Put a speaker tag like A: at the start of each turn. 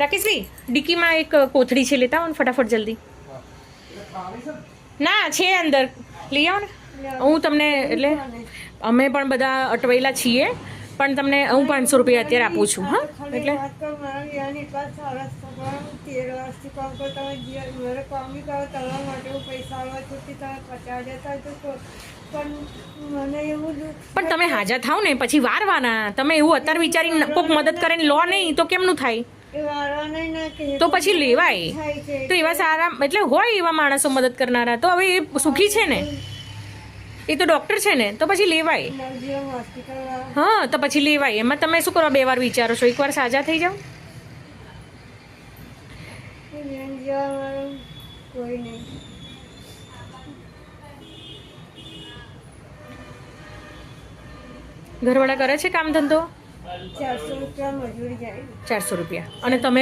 A: રાકેશભાઈ ડિક્કીમાં એક કોથળી છે, લેતા આવો ને ફટાફટ જલ્દી. ના છે અંદર, લઈ આવો ને. હું તમને એટલે અમે પણ બધા અટવાયેલા છીએ, પણ તમને હું 500 રૂપિયા અત્યારે આપું છું. હા એટલે પણ તમે હાજર થાવ ને પછી વારવાના. તમે એવું અત્યારે વિચારીને કોઈક મદદ કરીને લો નહીં તો કેમનું થાય? તો પછી લેવાય. તો એવા સારા એટલે હોય એવા માણસો મદદ કરનારા, તો હવે એ સુખી છે ને, એ તો ડૉક્ટર છે ને, તો પછી લેવાય. હા તો પછી લેવાય. એમાં તમે શું કરવા 2 વાર વિચારો છો? એકવાર સાજા થઈ જાઓ. ઘરવાળા કરે છે કામ ધંધો? 400 રૂપિયા. અને તમે